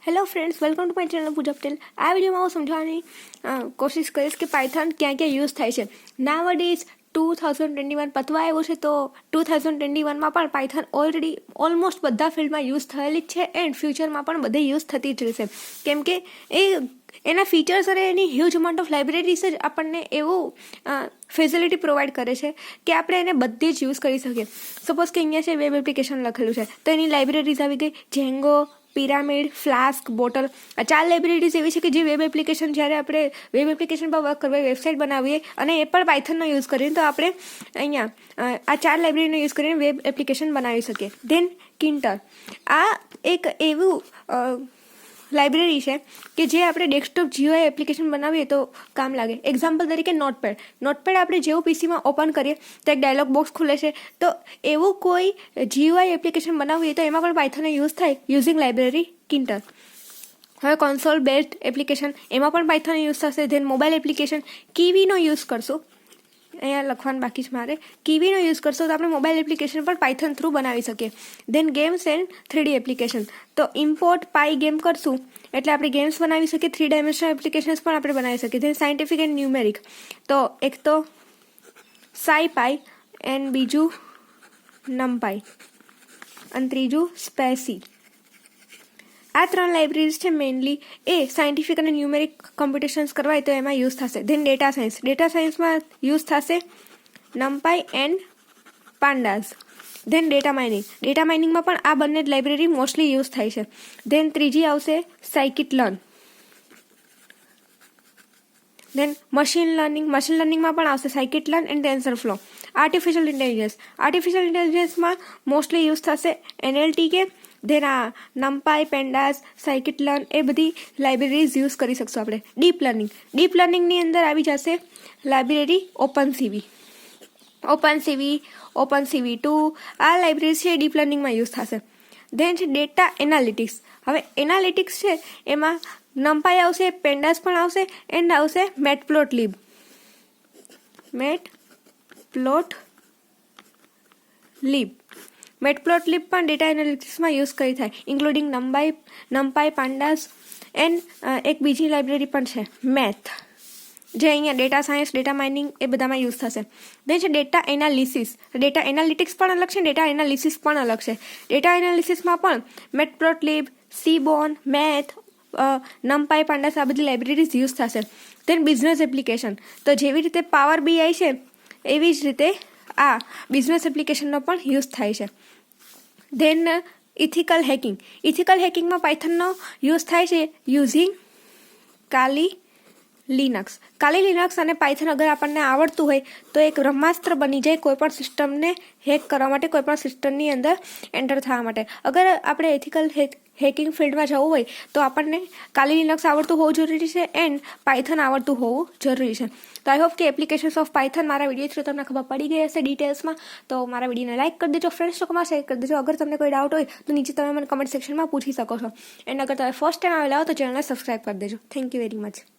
Hello friends, welcome to my channel Pooja Patel. आ video में હું સમજાવવાની કોશિશ કરીશ કે પાયથન ક્યાં ક્યાં યુઝ થાય છે। નાવડેઝ 2021 પતવા આવ્યો છે તો 2021માં પણ પાયથન ઓલરેડી ઓલમોસ્ટ બધા ફિલ્ડમાં યુઝ થયેલી જ છે એન્ડ ફ્યુચરમાં પણ બધે યુઝ થતી જ રહેશે, કેમ કે એના ફીચર્સ અને એની હ્યુજ અમાઉન્ટ ઓફ લાઇબ્રેરીઝ જ આપણને એવું ફેસિલિટી પ્રોવાઈડ કરે છે કે આપણે એને બધી જ યુઝ કરી શકીએ। સપોઝ કે અહીંયા છે વેબ એપ્લિકેશન લખેલું છે તો એની લાઇબ્રેરીઝ આવી ગઈ જેંગો, પિરામિડ, ફ્લાસ્ક, બોટલ। આ 4 લાઇબ્રેરીઝ એવી છે કે જે વેબ એપ્લિકેશન જ્યારે આપણે વેબ એપ્લિકેશન પર વર્ક કરવી, વેબસાઇટ બનાવીએ અને એ પણ પાયથનનો યુઝ કરીએ તો આપણે અહીંયા આ 4 લાઇબ્રેરીનો યુઝ કરીને વેબ એપ્લિકેશન બનાવી શકીએ। ધેન કિન્ટર, આ એક એવું લાઇબ્રેરી છે કે જે આપણે ડેસ્કટોપ જીયુઆઈ એપ્લિકેશન બનાવીએ તો કામ લાગે। એક્ઝામ્પલ તરીકે નોટપેડ આપણે જેવું પીસીમાં ઓપન કરીએ તો એક ડાયલોગ બોક્સ ખુલે છે, તો એવું કોઈ જીયુઆઈ એપ્લિકેશન બનાવીએ તો એમાં પણ પાયથનનો યુઝ થાય યુઝિંગ લાઇબ્રેરી કિન્ટર। હવે કોન્સોલ બેઝડ એપ્લિકેશન, એમાં પણ પાયથનનો યુઝ થશે। ધેન મોબાઈલ એપ્લિકેશન, કીવીનો યુઝ કરશું, અહીંયા લખવાનું બાકી છે મારે, કીવીનો યુઝ કરશો તો આપણે મોબાઈલ એપ્લિકેશન પણ પાયથન થ્રુ બનાવી શકીએ। Then games and 3D application, તો ઇમ્પોર્ટ પાઈ ગેમ કરશું એટલે આપણે ગેમ્સ બનાવી શકીએ, 3 ડાયમેન્શનલ એપ્લિકેશન્સ પણ આપણે બનાવી શકીએ। ધેન સાયન્ટિફિક એન્ડ ન્યુમેરિક, તો એક તો સાયપાઈ એન્ડ બીજું નમપાઈ અને ત્રીજું સ્પેસી। આ 3 લાઇબ્રેરીઝ છે મેઇનલી, એ સાયન્ટિફિક અને ન્યુમેરિક કોમ્પ્યુટેશન્સ કરવા તો એમાં યુઝ થશે। ધેન ડેટા સાયન્સમાં યુઝ થશે નમપાઈ એન્ડ પાંડાઝ। ધેન ડેટા માઇનિંગમાં પણ આ બંને જ લાઇબ્રેરી મોસ્ટલી યુઝ થાય છે। ધેન ત્રીજી આવશે સાયકિટ-લર્ન। ધેન મશીન લર્નિંગમાં પણ આવશે scikit-learn and ટેન્સરફ્લો। Artificial ઇન્ટેલિજન્સમાં mostly use થશે NLTK। ધેન આ નમપાઈ, પેન્ડાઝ, સાયકિટ-લર્ન એ બધી લાઇબ્રેરીઝ યુઝ કરી શકશું આપણે। ડીપ લર્નિંગની અંદર આવી જશે લાઇબ્રેરી OpenCV2, આ લાઇબ્રેરી છે ડીપ લર્નિંગમાં યુઝ થશે। ધેન છે ડેટા એનાલિટિક્સ। હવે એનાલિટિક્સ છે એમાં નમપાઈ આવશે, પેન્ડાઝ પણ આવશે એન્ડ આવશે મેટપ્લોટલિબ પણ ડેટા એનાલિટિક્સમાં યુઝ કરી થાય, ઇન્ક્લુડિંગ નમપાઈ, પાંડાઝ એન્ડ એક બીજી લાઇબ્રેરી પણ છે મેથ, જે અહીંયા ડેટા સાયન્સ, ડેટા માઇનિંગ એ બધામાં યુઝ થશે। ધેન છે ડેટા એનાલિટિક્સ પણ અલગ છે, ડેટા એનાલિસિસ પણ અલગ છે। ડેટા એનાલિસિસમાં પણ મેટપ્લોટલિબ, સીબોન, મેથ, નમપાઈ, પાંડાઝ આ બધી લાઇબ્રેરીઝ યુઝ થશે। ધેન બિઝનેસ એપ્લિકેશન, તો જેવી રીતે પાવર BI છે એવી જ રીતે આ બિઝનેસ એપ્લિકેશનનો પણ યુઝ થાય છે। ધેન ઇથિકલ હેકિંગમાં પાયથનનો યુઝ થાય છે યુઝિંગ કાલી લિનક્સ અને પાયથન અગર આપણને આવડતું હોય તો એક બ્રહ્માસ્ત્ર બની જાય કોઈ પણ સિસ્ટમને હેક કરવા માટે, કોઈ પણ સિસ્ટમની અંદર એન્ટર થવા માટે। અગર આપણે એથિકલ હેકિંગ ફિલ્ડમાં જવું હોય તો આપણને કાલી લિનક્સ આવડતું હોવું જરૂરી છે એન્ડ પાયથન આવડતું હોવું જરૂરી છે। તો આઈ હોપ કે એપ્લિકેશન્સ ઓફ પાયથન મારા વિડીયો થ્રુ તમને ખબર પડી ગઈ હશે ડિટેલ્સમાં। તો મારા વિડીયોને લાઇક કરી દેજો, ફ્રેન્ડ્સ લોકોમાં શેર કરી દેજો। અગર તમને કોઈ ડાઉટ હોય તો નીચે તમે મને કમેન્ટ સેક્શનમાં પૂછી શકો છો એન્ડ અગર તમે ફર્સ્ટ ટાઈમ આવેલા હો તો ચેનલને સબસ્ક્રાઈબ કરી દેજો। Thank you very much.